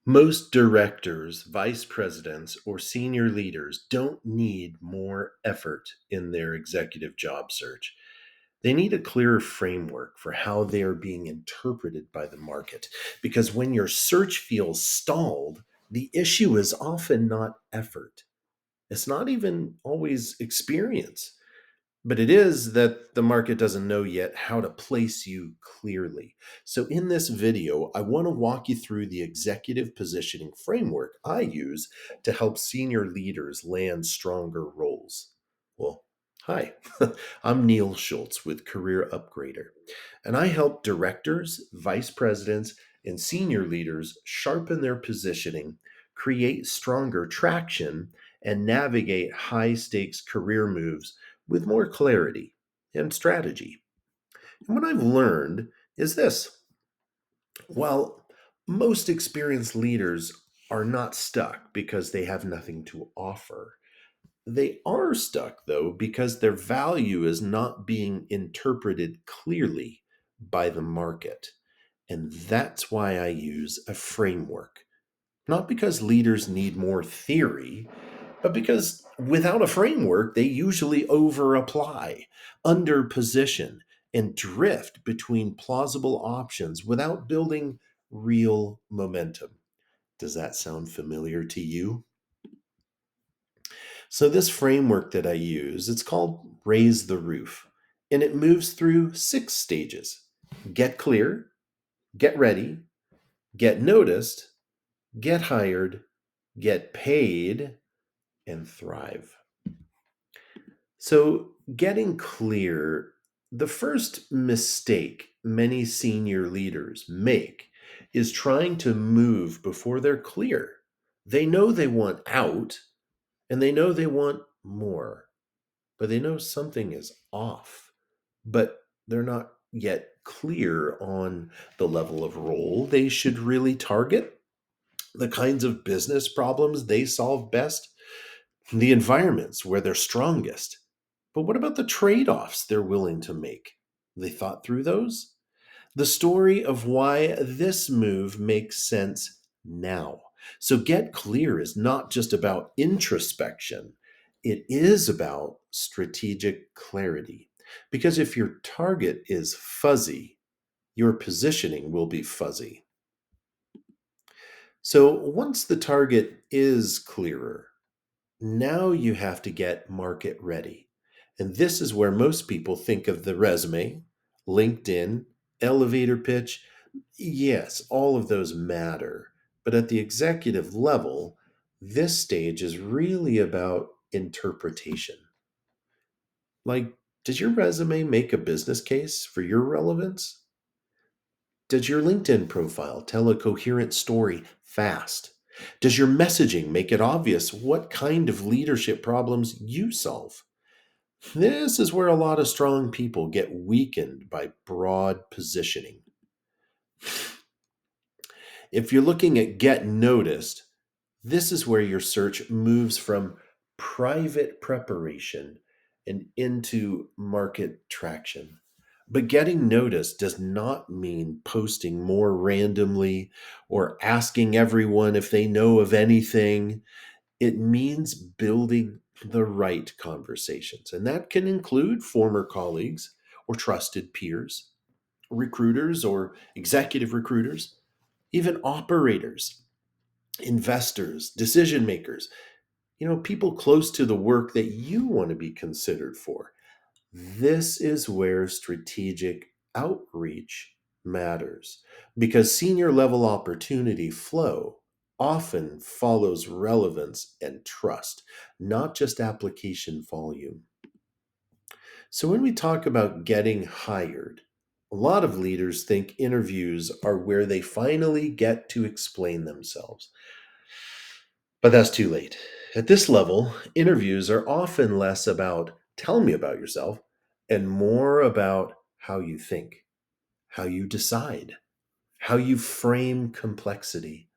Most directors, vice presidents, or senior leaders don't need more effort in their executive job search. They need a clearer framework for how they are being interpreted by the market. Because when your search feels stalled, the issue is often not effort. It's not even always experience. But it is that the market doesn't know yet how to place you clearly. So, in this video, I want to walk you through the executive positioning framework I use to help senior leaders land stronger roles. Well, hi, I'm Neil Schultz with Career Upgrader, and I help directors, vice presidents, and senior leaders sharpen their positioning, create stronger traction, and navigate high stakes career moves with more clarity and strategy. And what I've learned is this: while most experienced leaders are not stuck because they have nothing to offer, they are stuck, though, because their value is not being interpreted clearly by the market. And that's why I use a framework. Not because leaders need more theory, but because without a framework, they usually over apply, under position, and drift between plausible options without building real momentum. Does that sound familiar to you? So this framework that I use, it's called Raise the Roof, and it moves through 6 stages. Get clear, get ready, get noticed, get hired, get paid, and thrive. So, getting clear, the first mistake many senior leaders make is trying to move before they're clear. They know they want out and they know they want more, but they know something is off. But they're not yet clear on the level of role they should really target, the kinds of business problems they solve best, the environments where they're strongest. But what about the trade offs they're willing to make? They thought through those? The story of why this move makes sense now. So, get clear is not just about introspection, it is about strategic clarity. Because if your target is fuzzy, your positioning will be fuzzy. So, once the target is clearer, now you have to get market ready. And this is where most people think of the resume, LinkedIn, elevator pitch. Yes, all of those matter. But at the executive level, this stage is really about interpretation. Like, does your resume make a business case for your relevance? Does your LinkedIn profile tell a coherent story fast? Does your messaging make it obvious what kind of leadership problems you solve? This is where a lot of strong people get weakened by broad positioning. If you're looking at get noticed, this is where your search moves from private preparation and into market traction. But getting noticed does not mean posting more randomly or asking everyone if they know of anything. It means building the right conversations. And that can include former colleagues or trusted peers, recruiters or executive recruiters, even operators, investors, decision makers, people close to the work that you want to be considered for. This is where strategic outreach matters because senior level opportunity flow often follows relevance and trust, not just application volume. So, when we talk about getting hired, a lot of leaders think interviews are where they finally get to explain themselves. But that's too late. At this level, interviews are often less about tell me about yourself and more about how you think, how you decide, how you frame complexity,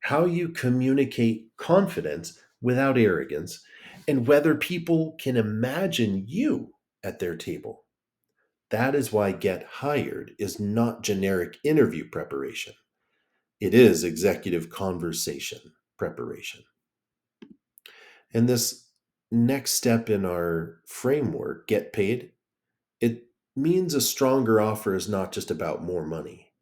how you communicate confidence without arrogance, and whether people can imagine you at their table. That is why Get Hired is not generic interview preparation. It is executive conversation preparation. And this next step in our framework, get paid, it means a stronger offer is not just about more money,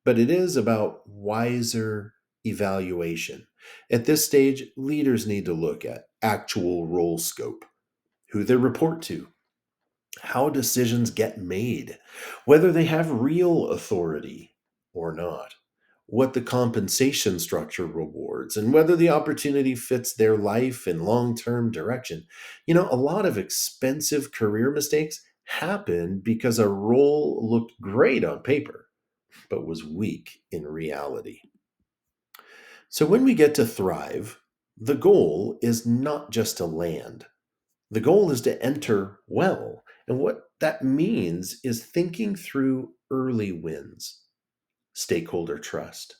but it is about wiser evaluation. At this stage, leaders need to look at actual role scope, who they report to, how decisions get made, whether they have real authority or not, what the compensation structure rewards, and whether the opportunity fits their life and long term direction. A lot of expensive career mistakes happen because a role looked great on paper, but was weak in reality. So when we get to thrive, the goal is not just to land. The goal is to enter well. And what that means is thinking through early wins, stakeholder trust,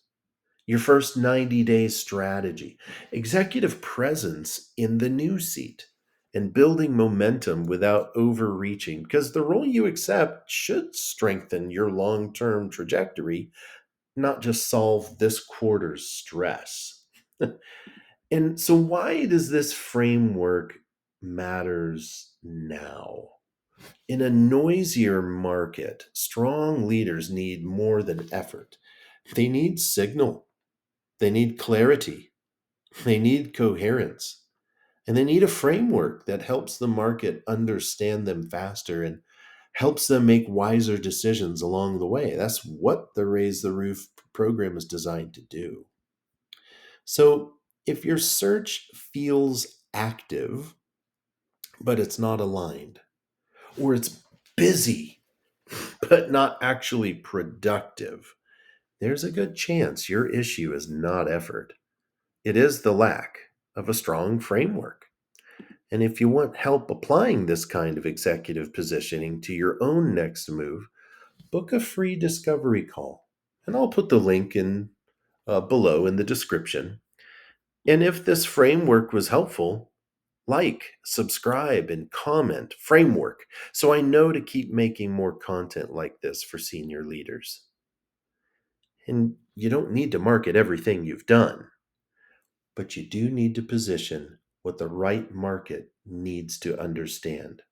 your first 90-day strategy, executive presence in the new seat, and building momentum without overreaching, because the role you accept should strengthen your long term trajectory, not just solve this quarter's stress. And so, why does this framework matters now? In a noisier market, strong leaders need more than effort. They need signal, they need clarity, they need coherence, and they need a framework that helps the market understand them faster and helps them make wiser decisions along the way. That's what the Raise the Roof program is designed to do. So, if your search feels active, but it's not aligned, or it's busy, but not actually productive, there's a good chance your issue is not effort. It is the lack of a strong framework. And if you want help applying this kind of executive positioning to your own next move, book a free discovery call. And I'll put the link in below in the description. And if this framework was helpful, like, subscribe, and comment framework so I know to keep making more content like this for senior leaders. And you don't need to market everything you've done, but you do need to position what the right market needs to understand.